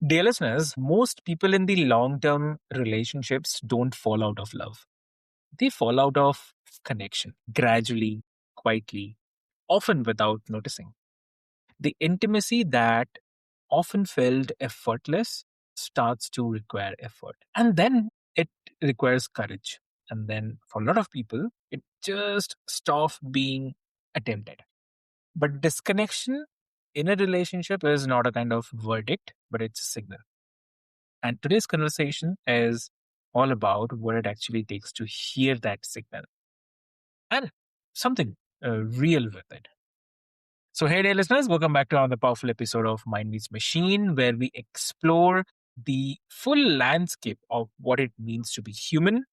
Dear listeners, most people in the long term relationships don't fall out of love. They fall out of connection, gradually, quietly, often without noticing. The intimacy that often felt effortless starts to require effort. And then it requires courage. And then for a lot of people, it just stops being attempted. But disconnection in a relationship is not a kind of verdict, but it's a signal. And today's conversation is all about what it actually takes to hear that signal and something real with it. So, hey, dear listeners, welcome back to another powerful episode of Mind Meets Machine, where we explore the full landscape of what it means to be human,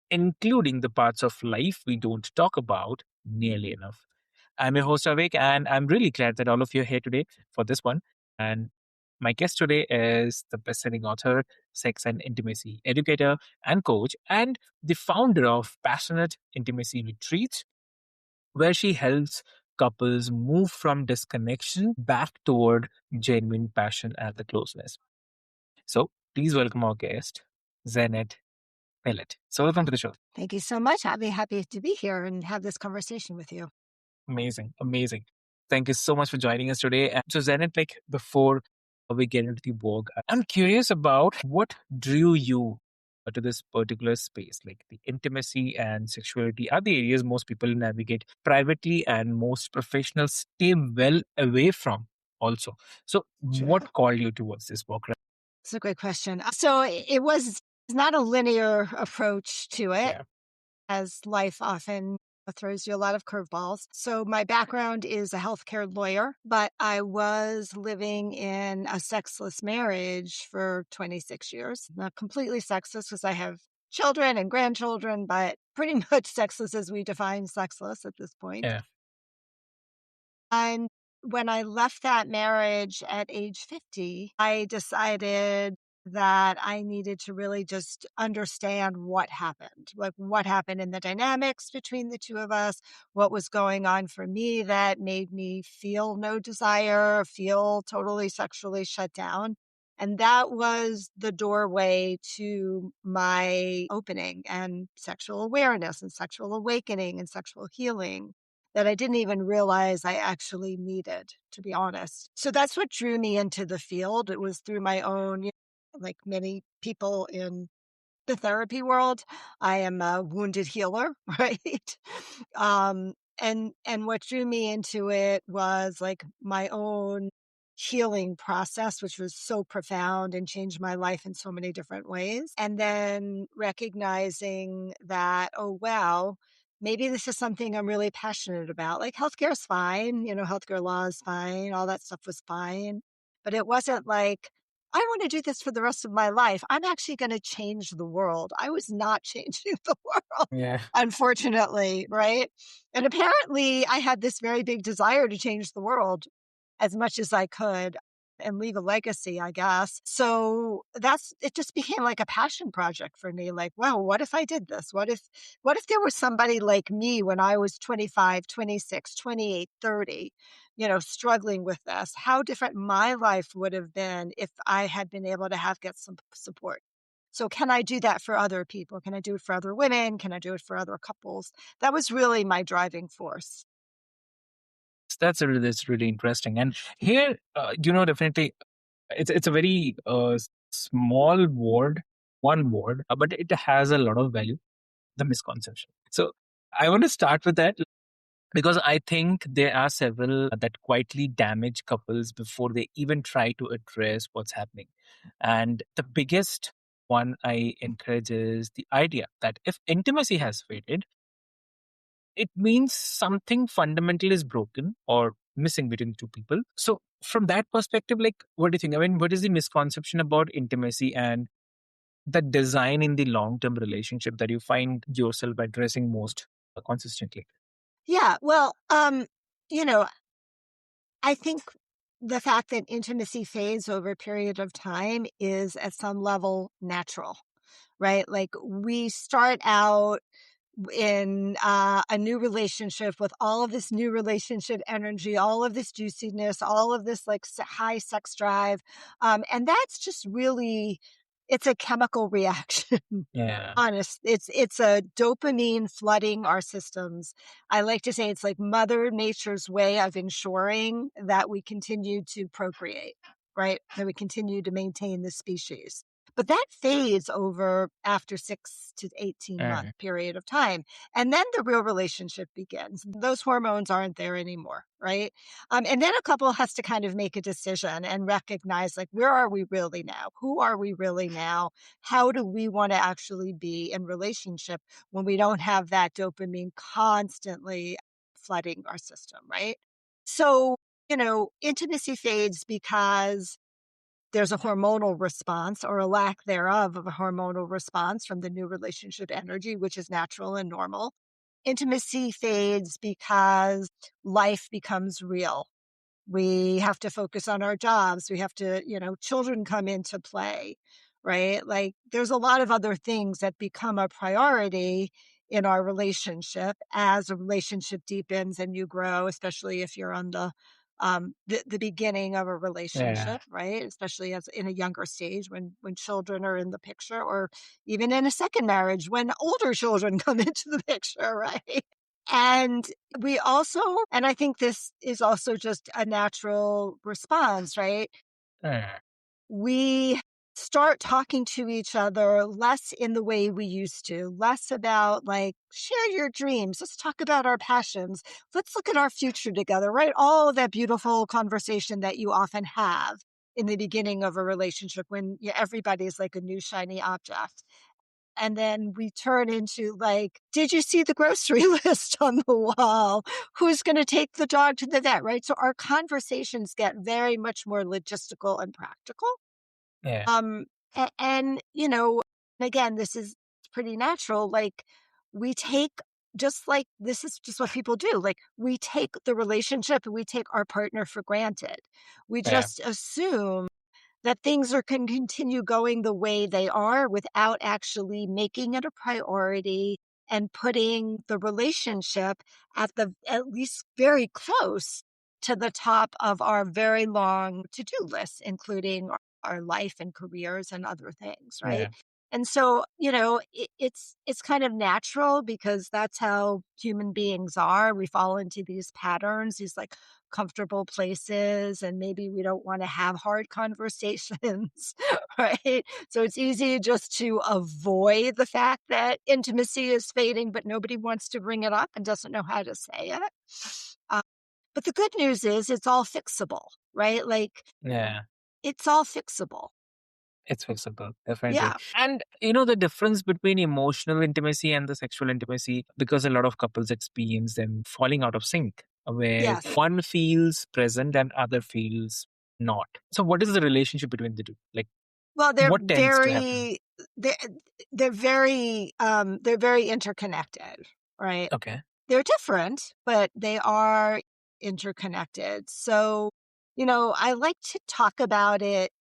including the parts of life we don't talk about nearly enough. I'm your host, Avik, and I'm really glad that all of you are here today for this one. And my guest today is the best-selling author, sex and intimacy educator and coach, and the founder of Passionate Intimacy Retreats, where she helps couples move from disconnection back toward genuine passion and the closeness. So please welcome our guest, Zenith. So welcome to the show. Thank you so much. I'll be happy to be here and have this conversation with you. Amazing. Amazing. Thank you so much for joining us today. And so Zenith, before we get into the work, I'm curious about what drew you to this particular space, like the intimacy and sexuality are the areas most people navigate privately and most professionals stay well away from also. So what called you towards this work? It's a great question. So it was not a linear approach to it, as life often throws you a lot of curveballs. So my background is a healthcare lawyer, but I was living in a sexless marriage for 26 years. Not completely sexless because I have children and grandchildren, but pretty much sexless as we define sexless at this point. Yeah. And when I left that marriage at age 50, I decided that I needed to really just understand what happened, like what happened in the dynamics between the two of us, what was going on for me that made me feel no desire, feel totally sexually shut down. And that was the doorway to my opening and sexual awareness and sexual awakening and sexual healing that I didn't even realize I actually needed, to be honest. So that's what drew me into the field. It was through my own, like many people in the therapy world, I am a wounded healer, right? And what drew me into it was like my own healing process, which was so profound and changed my life in so many different ways. And then recognizing that, oh, wow, maybe this is something I'm really passionate about. Like healthcare is fine, healthcare law is fine, all that stuff was fine. But it wasn't like, I want to do this for the rest of my life. I'm actually going to change the world. I was not changing the world, unfortunately, right? And apparently I had this very big desire to change the world as much as I could and leave a legacy, I guess. So it just became like a passion project for me. Like, wow, what if I did this? What if there was somebody like me when I was 25, 26, 28, 30, struggling with this? How different my life would have been if I had been able to get some support. So can I do that for other people? Can I do it for other women? Can I do it for other couples? That was really my driving force. That's really interesting. And here, definitely, it's a very small word, one word, but it has a lot of value. The misconception. So I want to start with that because I think there are several that quietly damage couples before they even try to address what's happening. And the biggest one I encourage is the idea that if intimacy has faded, it means something fundamental is broken or missing between two people. So from that perspective, what do you think? I mean, what is the misconception about intimacy and the design in the long-term relationship that you find yourself addressing most consistently? Yeah, well, I think the fact that intimacy fades over a period of time is at some level natural, right? Like we start out in a new relationship with all of this new relationship energy, all of this juiciness, all of this like high sex drive. And that's just really, it's a chemical reaction. Yeah. Honest, it's a dopamine flooding our systems. I like to say it's like Mother Nature's way of ensuring that we continue to procreate, right? That we continue to maintain the species. But that fades over after 6 to 18 month Mm. period of time. And then the real relationship begins. Those hormones aren't there anymore, right? And then a couple has to kind of make a decision and recognize, like, where are we really now? Who are we really now? How do we want to actually be in relationship when we don't have that dopamine constantly flooding our system, right? So, intimacy fades because there's a hormonal response or a lack thereof of a hormonal response from the new relationship energy, which is natural and normal. Intimacy fades because life becomes real. We have to focus on our jobs. We have to, children come into play, right? Like there's a lot of other things that become a priority in our relationship as a relationship deepens and you grow, especially if you're on the beginning of a Yeah. relationship, right? Especially as in a younger stage when children are in the picture, or even in a second marriage when older children come into the picture, right? And we also, and I think this is also just a natural response, right? Mm. We start talking to each other less in the way we used to, less about like, share your dreams. Let's talk about our passions. Let's look at our future together, right? All of that beautiful conversation that you often have in the beginning of a relationship when everybody's like a new shiny object. And then we turn into like, did you see the grocery list on the wall? Who's going to take the dog to the vet, right? So our conversations get very much more logistical and practical. Yeah. Um, and, again, this is pretty natural. Like we take, just like this is just what people do. Like we take the relationship and we take our partner for granted. We Yeah. just assume that things can continue going the way they are without actually making it a priority and putting the relationship at least very close to the top of our very long to-do list, including our life and careers and other things, right? Yeah. And so, it's kind of natural because that's how human beings are. We fall into these patterns, these like comfortable places, and maybe we don't want to have hard conversations, right? So it's easy just to avoid the fact that intimacy is fading, but nobody wants to bring it up and doesn't know how to say it. Uh, but the good news is it's all fixable, right? Like Yeah. it's all fixable. It's fixable, definitely. Yeah. And the difference between emotional intimacy and the sexual intimacy, because a lot of couples experience them falling out of sync, where Yes. one feels present and other feels not. So, what is the relationship between the two? Like, Well, what tends to happen? they're they're very interconnected, right? Okay. They're different, but they are interconnected. So, I like to talk about it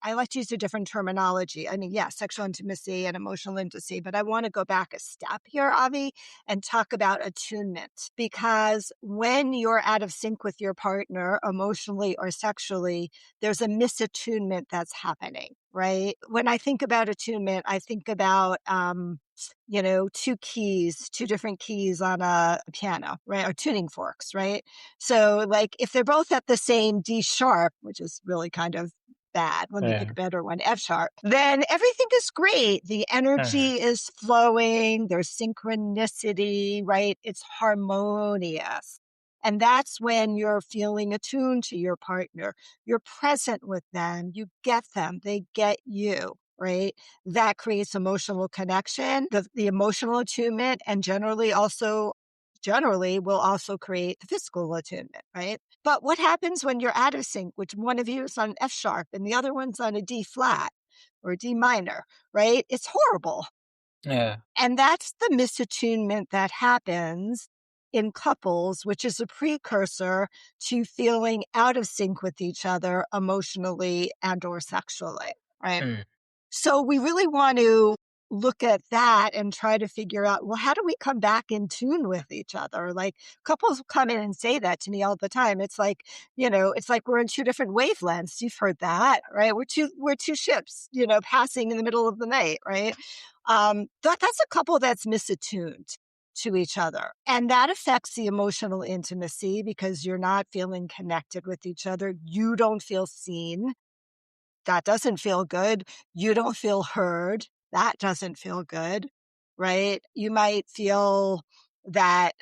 I like to use a different terminology. I mean, yes, sexual intimacy and emotional intimacy, but I want to go back a step here, Avi, and talk about attunement. Because when you're out of sync with your partner, emotionally or sexually, there's a misattunement that's happening, right? When I think about attunement, I think about, two different keys on a piano, right? Or tuning forks, right? So, like, if they're both at the same D sharp, which is really kind of bad, let me pick Yeah. a better one, F sharp, then everything is great. The Uh, energy is flowing, there's synchronicity, right? It's harmonious. And that's when you're feeling attuned to your partner. You're present with them, you get them, they get you, right? That creates emotional connection, the emotional attunement, and generally will also create the physical attunement, right? But what happens when you're out of sync, which one of you is on F sharp and the other one's on a D flat or D minor, right? It's horrible. yeah. And that's the misattunement that happens in couples, which is a precursor to feeling out of sync with each other emotionally and or sexually, right? Mm. So we really want to look at that and try to figure out, well, how do we come back in tune with each other? Like couples come in and say that to me all the time. It's like, it's like we're in two different wavelengths. You've heard that, right? We're two ships, passing in the middle of the night, right? That's a couple that's misattuned to each other. And that affects the emotional intimacy because you're not feeling connected with each other. You don't feel seen. That doesn't feel good. You don't feel heard. That doesn't feel good, right? You might feel that,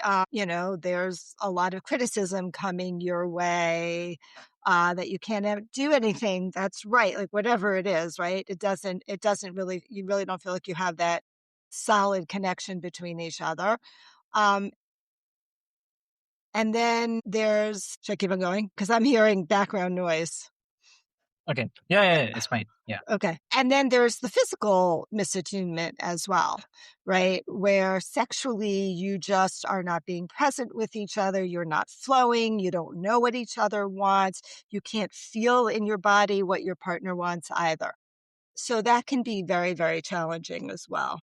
there's a lot of criticism coming your way, that you can't do anything that's right, like whatever it is, right? It doesn't really, you really don't feel like you have that solid connection between each other. Um, and then should I keep on going? Because I'm hearing background noise. Okay. Yeah, yeah, yeah, it's fine. Yeah. Okay. And then there's the physical misattunement as well, right? Where sexually you just are not being present with each other. You're not flowing. You don't know what each other wants. You can't feel in your body what your partner wants either. So that can be very, very challenging as well.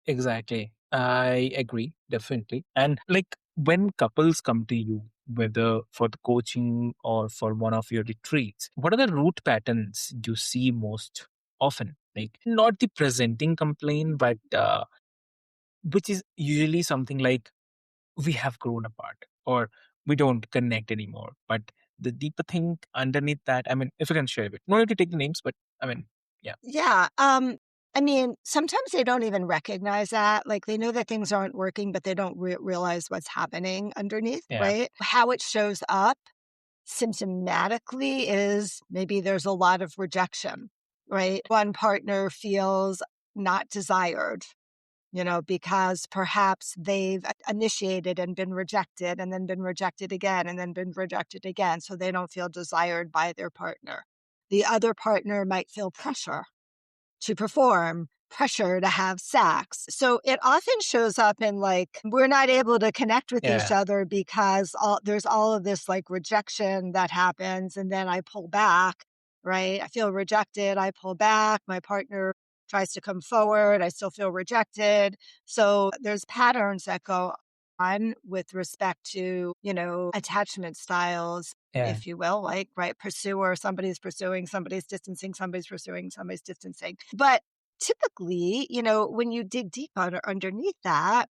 Exactly. I agree, definitely. And like when couples come to you, whether for the coaching or for one of your retreats, what are the root patterns you see most often? Like not the presenting complaint, but which is usually something like we have grown apart or we don't connect anymore. But the deeper thing underneath that, I mean, if you can share it, no need to take the names, but I mean, yeah, Yeah. I mean, sometimes they don't even recognize that. Like they know that things aren't working, but they don't realize what's happening underneath, yeah, right? How it shows up symptomatically is maybe there's a lot of rejection, right? One partner feels not desired, because perhaps they've initiated and been rejected and then been rejected again and then been rejected again. So they don't feel desired by their partner. The other partner might feel pressure to perform, pressure to have sex. So it often shows up in like, we're not able to connect with each yeah, other because there's all of this like rejection that happens. And then I pull back, right? I feel rejected. I pull back. My partner tries to come forward. I still feel rejected. So there's patterns that go on with respect to, attachment styles, yeah, if you will, like, right, pursuer, somebody's pursuing, somebody's distancing, somebody's pursuing, somebody's distancing. But typically, when you dig deep underneath that,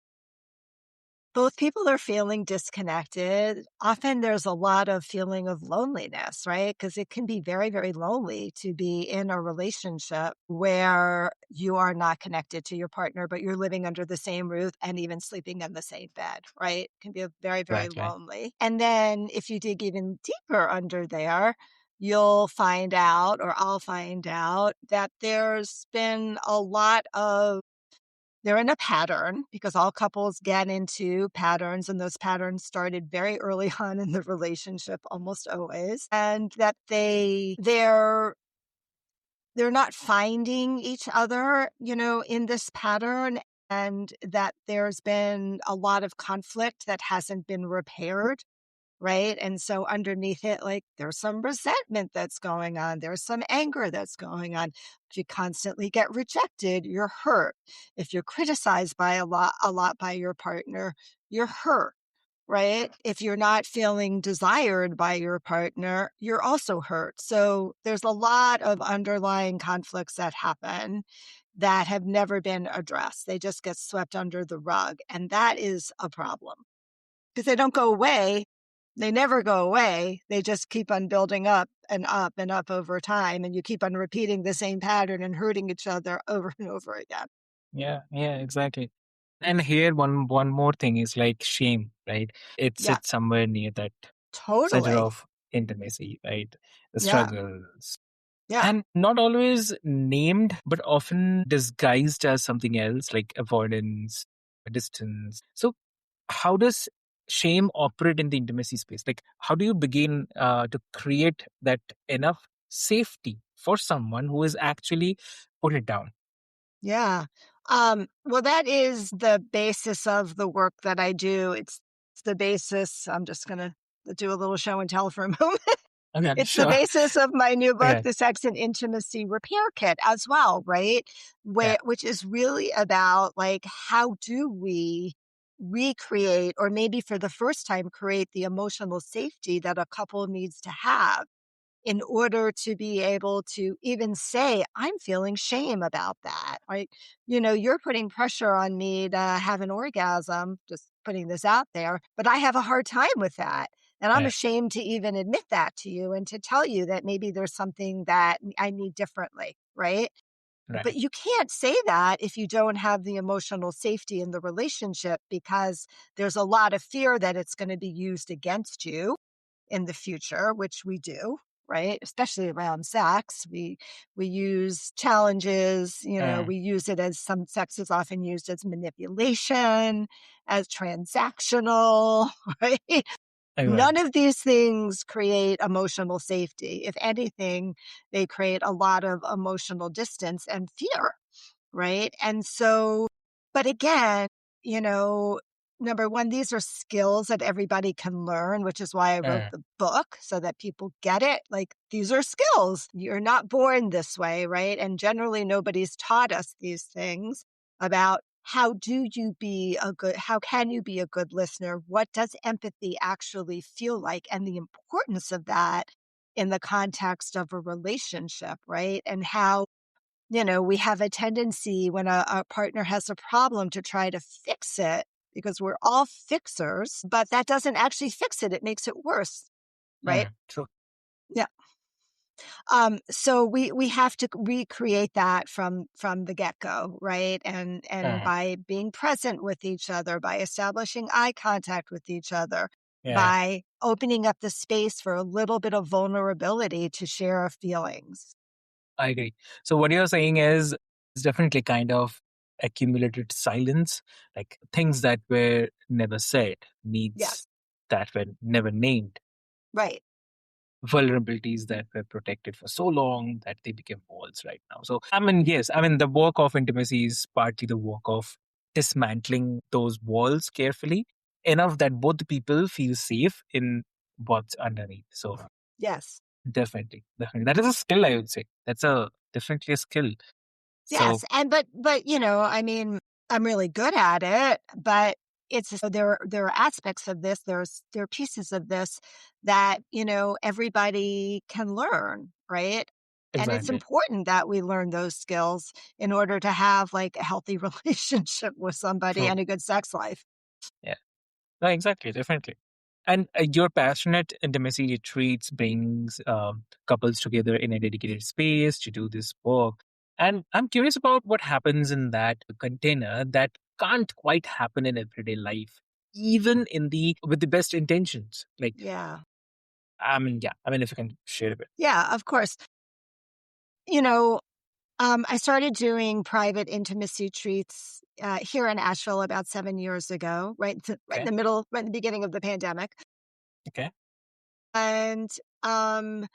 both people are feeling disconnected. Often there's a lot of feeling of loneliness, right? Because it can be very, very lonely to be in a relationship where you are not connected to your partner, but you're living under the same roof and even sleeping in the same bed, right? It can be very, very exactly. lonely. And then if you dig even deeper under there, you'll find out, or I'll find out, that there's been a lot of they're in a pattern because all couples get into patterns, and those patterns started very early on in the relationship, almost always, and that they're not finding each other, in this pattern, and that there's been a lot of conflict that hasn't been repaired. Right. And so underneath it, like there's some resentment that's going on. There's some anger that's going on. If you constantly get rejected, you're hurt. If you're criticized by a lot by your partner, you're hurt. Right. If you're not feeling desired by your partner, you're also hurt. So there's a lot of underlying conflicts that happen that have never been addressed. They just get swept under the rug. And that is a problem because they don't go away. They never go away. They just keep on building up and up and up over time. And you keep on repeating the same pattern and hurting each other over and over again. Yeah, yeah, exactly. And here one more thing is like shame, right? It Yeah, sits somewhere near that center totally. of intimacy, right? The Yeah, struggles. yeah, And not always named, but often disguised as something else like avoidance, distance. So how does shame operate in the intimacy space? Like how do you begin to create that enough safety for someone who is actually put it down? yeah. Well, that is the basis of the work that I do. It's the basis. I'm just going to do a little show and tell for a moment. Okay, It's the sure. basis of my new book, Okay. The Sex and Intimacy Repair Kit, as well, right? Yeah. Which is really about like, how do we recreate, or maybe for the first time, create the emotional safety that a couple needs to have in order to be able to even say, I'm feeling shame about that. Right. You're putting pressure on me to have an orgasm, just putting this out there, but I have a hard time with that. And I'm Yeah. ashamed to even admit that to you and to tell you that maybe there's something that I need differently. Right. But Right. you can't say that if you don't have the emotional safety in the relationship, because there's a lot of fear that it's going to be used against you in the future, which we do, right? Especially around sex. We use challenges, Mm. we use it as, some sex is often used as manipulation, as transactional, right? None Exactly. of these things create emotional safety. If anything, they create a lot of emotional distance and fear, right? And so, but again, you know, number one, these are skills that everybody can learn, which is why I wrote Mm. the book, so that people get it. Like, these are skills. You're not born this way, right? And generally, nobody's taught us these things about how can you be a good listener? What does empathy actually feel like? And the importance of that in the context of a relationship, right? And how we have a tendency when a partner has a problem to try to fix it, because we're all fixers, but that doesn't actually fix it. It makes it worse, right? Mm. True. Yeah. So we have to recreate that from the get go, right? And Mm. by being present with each other, by establishing eye contact with each other, Yeah. by opening up the space for a little bit of vulnerability to share our feelings. I agree. So what you're saying is it's definitely kind of accumulated silence, like things that were never said, needs Yes, that were never named, right. vulnerabilities that were protected for so long that they became walls right now. So I mean, yes, I mean the work of intimacy is partly the work of dismantling those walls carefully enough that both the people feel safe in what's underneath. So Yes. definitely, definitely. That is a skill, I would say. That's a definitely a skill. So Yes, and but I mean, I'm really good at it, but so there are aspects of this, there are pieces of this that, everybody can learn, right? And it's exactly. important that we learn those skills in order to have like a healthy relationship with somebody True. and a good sex life. Yeah. No, exactly, definitely. And your passionate intimacy retreats brings couples together in a dedicated space to do this work. And I'm curious about what happens in that container that can't quite happen in everyday life, even in the with the best intentions. Like, Yeah. I mean, yeah, I mean, if you can share a bit. Yeah, of course. You know, I started doing private intimacy treats here in Asheville about 7 years ago, right in Okay. the middle, right in the beginning of the pandemic. Okay. And um,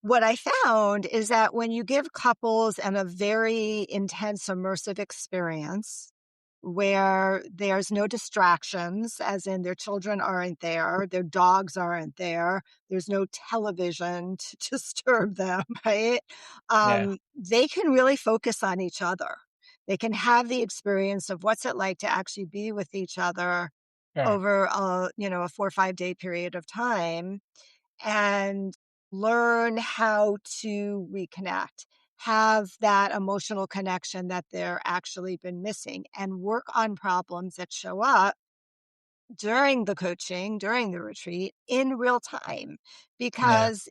what I found is that when you give couples a very intense, immersive experience where there's no distractions, as in their children aren't there, their dogs aren't there, there's no television to disturb them, right? Yeah. They can really focus on each other. They can have the experience of what's it like to actually be with each other Yeah. over a 4 or 5 day period of time, and learn how to reconnect, have that emotional connection that they're actually been missing, and work on problems that show up during the coaching, during the retreat in real time. Yeah. Because,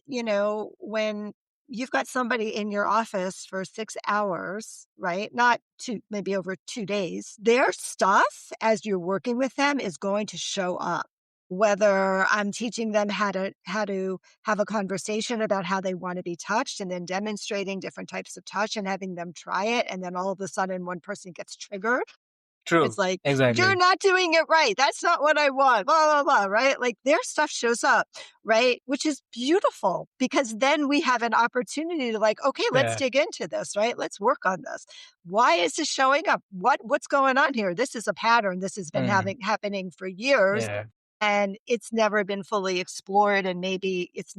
when you've got somebody in your office for 6 hours, right? Not two, maybe over 2 days, their stuff as you're working with them is going to show up. Whether I'm teaching them how to have a conversation about how they want to be touched, and then demonstrating different types of touch and having them try it, and then all of a sudden one person gets triggered, it's True. like, "You're Exactly. not doing it right. That's not what I want, blah, blah, blah," right? Like, their stuff shows up, right? Which is beautiful, because then we have an opportunity to like, "Okay, let's Yeah. dig into this, right? Let's work on this. Why is this showing up? What's going on here? This is a pattern. This has been Mm. happening for years. Yeah. and it's never been fully explored, and maybe it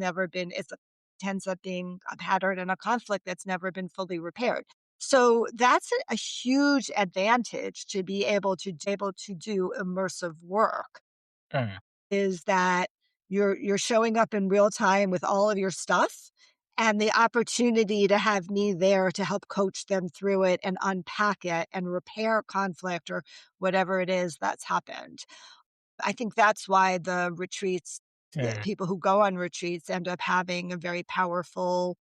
ends up being a pattern and a conflict that's never been fully repaired. So that's a huge advantage to be able to do immersive work, Mm, is that you're showing up in real time with all of your stuff, and the opportunity to have me there to help coach them through it and unpack it and repair conflict or whatever it is that's happened. I think that's why the mm, people who go on retreats end up having a very powerful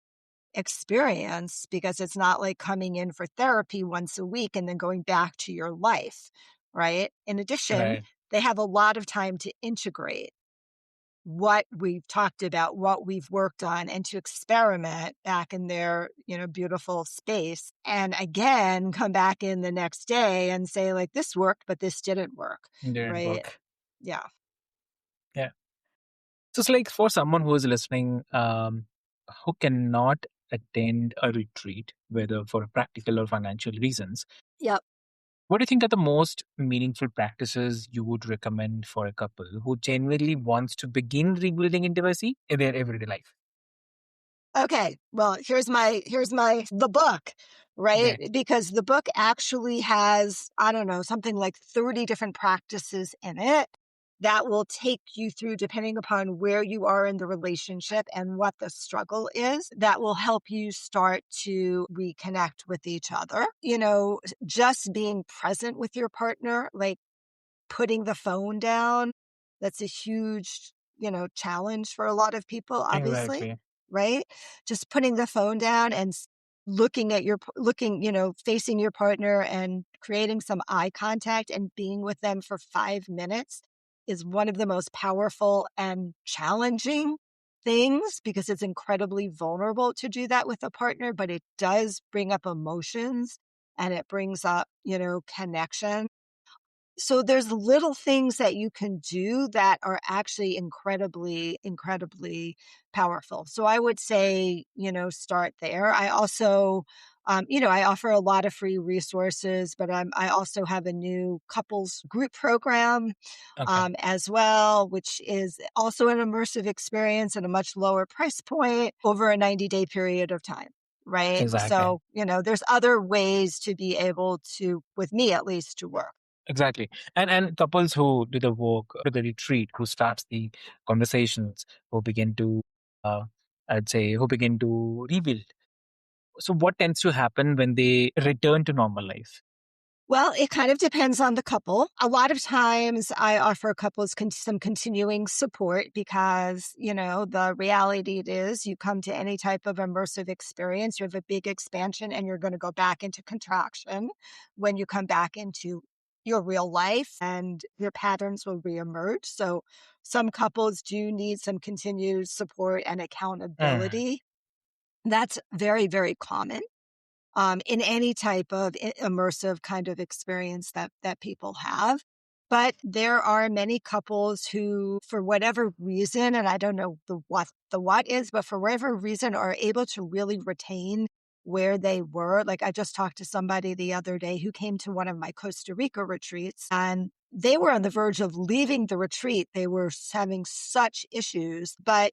experience, because it's not like coming in for therapy once a week and then going back to your life, right? In addition, right. they have a lot of time to integrate what we've talked about, what we've worked on, and to experiment back in their, beautiful space. And again, come back in the next day and say, like, this worked, but this didn't work, Didn't right? work. Yeah. Yeah. So it's like for someone who is listening, who cannot attend a retreat, whether for practical or financial reasons, Yep. what do you think are the most meaningful practices you would recommend for a couple who genuinely wants to begin rebuilding intimacy in their everyday life? Okay. Well, here's my the book, right? Okay. Because the book actually has, I don't know, something like 30 different practices in it that will take you through, depending upon where you are in the relationship and what the struggle is, that will help you start to reconnect with each other. Just being present with your partner, like putting the phone down, that's a huge, challenge for a lot of people, obviously, Exactly. right? Just putting the phone down and looking at looking, facing your partner and creating some eye contact and being with them for 5 minutes is one of the most powerful and challenging things, because it's incredibly vulnerable to do that with a partner, but it does bring up emotions and it brings up, connection. So there's little things that you can do that are actually incredibly, incredibly powerful. So I would say, start there. I also, I offer a lot of free resources, but I also have a new couples group program Okay. as well, which is also an immersive experience at a much lower price point over a 90-day period of time. Right. Exactly. So, there's other ways to be able to, with me at least, to work. Exactly. And couples who do the work, to the retreat, who starts the conversations, who begin to, uh, I'd say, who begin to rebuild. So what tends to happen when they return to normal life? Well, it kind of depends on the couple. A lot of times I offer couples some continuing support, because, the reality it is you come to any type of immersive experience, you have a big expansion and you're going to go back into contraction when you come back into your real life, and your patterns will reemerge. So some couples do need some continued support and Mm, accountability. That's very, very common in any type of immersive kind of experience that people have. But there are many couples who, for whatever reason, and I don't know the what is, but for whatever reason, are able to really retain where they were. Like, I just talked to somebody the other day who came to one of my Costa Rica retreats, and they were on the verge of leaving the retreat. They were having such issues, but,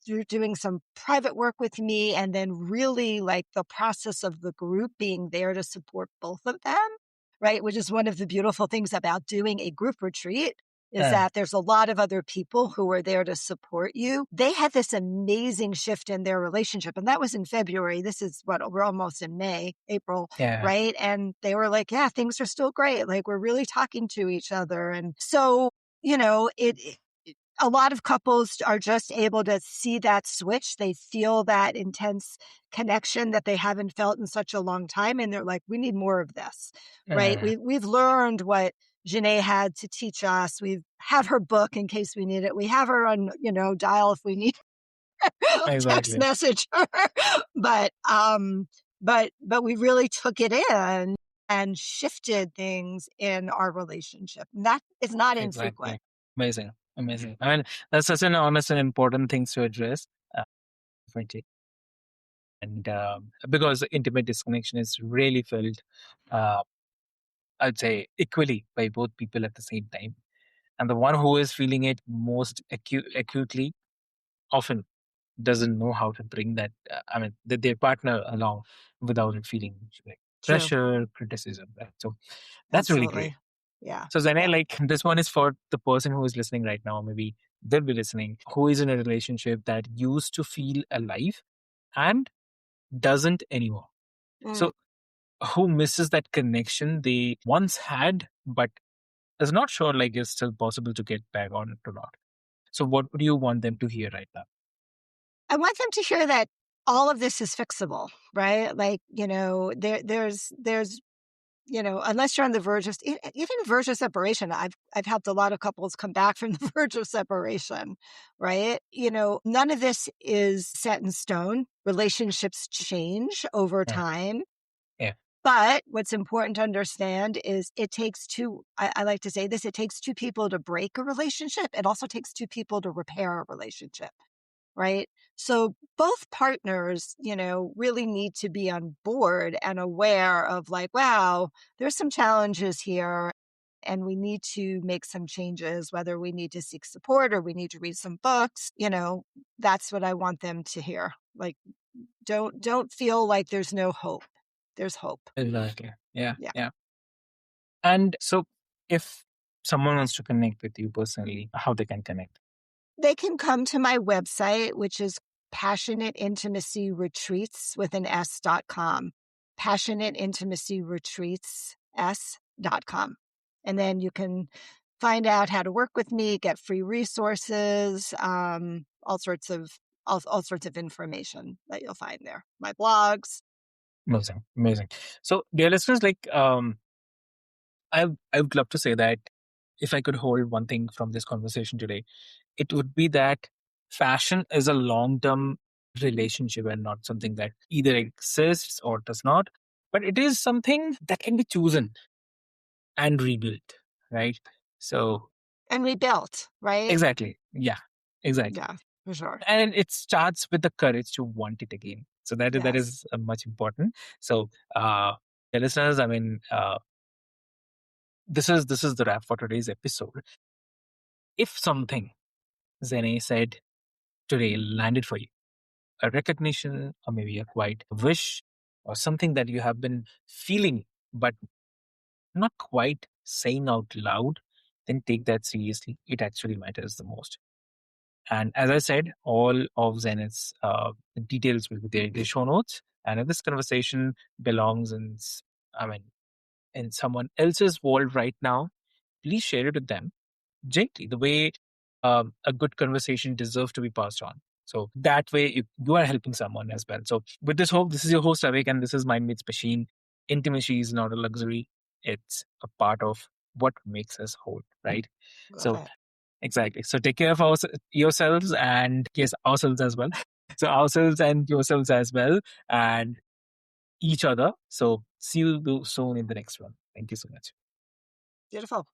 through doing some private work with me, and then really like the process of the group being there to support both of them, right? Which is one of the beautiful things about doing a group retreat, is mm, that there's a lot of other people who are there to support you. They had this amazing shift in their relationship. And that was in February. This is what, we're almost in April, yeah. right? And they were like, yeah, things are still great. Like, we're really talking to each other. And so, a lot of couples are just able to see that switch. They feel that intense connection that they haven't felt in such a long time. And they're like, we need more of this, right? Mm, We've learned what Xanet had to teach us. We have her book in case we need it. We have her on, dial if we need text exactly. message her. but, but we really took it in and shifted things in our relationship. And that is not infrequent. Exactly. Amazing. Amazing. I mean, that's such an honest and important things to address. Definitely. And because intimate disconnection is really felt, uh, I'd say, equally by both people at the same time. And the one who is feeling it most acutely often doesn't know how to bring that, their partner along without it feeling like True. pressure, criticism. Right? So that's really great. Absolutely. Yeah. So Zane, Yeah. like this one is for the person who is listening right now, maybe they'll be listening, who is in a relationship that used to feel alive and doesn't anymore. Mm. So who misses that connection they once had, but is not sure like it's still possible to get back on it or not. So what would you want them to hear right now? I want them to hear that all of this is fixable, right? Like, there's unless you're on the verge of even verge of separation. I've helped a lot of couples come back from the verge of separation, right? None of this is set in stone. Relationships change over Yeah. time. Yeah. But what's important to understand is it takes two, I like to say this, it takes two people to break a relationship. It also takes two people to repair a relationship, right? So both partners, really need to be on board and aware of like, wow, there's some challenges here and we need to make some changes, whether we need to seek support or we need to read some books. That's what I want them to hear. Like, don't feel like there's no hope. There's hope. Exactly. Yeah. Yeah. Yeah. And so if someone wants to connect with you personally, how they can connect? They can come to my website, which is Passionate Intimacy Retreats with an S.com. Passionate Intimacy Retreats S.com. And then you can find out how to work with me, get free resources, all sorts of information that you'll find there. My blogs. Amazing. Amazing. So dear listeners, like I would love to say that if I could hold one thing from this conversation today, it would be that fashion is a long-term relationship and not something that either exists or does not, but it is something that can be chosen and rebuilt, right? So And rebuilt, right? exactly. Yeah, exactly. Yeah, for sure. And it starts with the courage to want it again. So that Yes. is much important. So the listeners, this is the wrap for today's episode. If something Zene said today landed for you, a recognition or maybe a quiet wish or something that you have been feeling but not quite saying out loud, then take that seriously. It actually matters the most. And as I said, all of Zenith's details will be there in the show notes. And if this conversation belongs in someone else's world right now, please share it with them gently, the way a good conversation deserves to be passed on. So that way, you are helping someone as well. So with this hope, this is your host Avik, and this is Mind Meets Machine. Intimacy is not a luxury; it's a part of what makes us whole, right? Love So it. exactly. So take care of yourselves and yes, ourselves as well. So ourselves and yourselves as well, and each other. So see you soon in the next one. Thank you so much. Beautiful.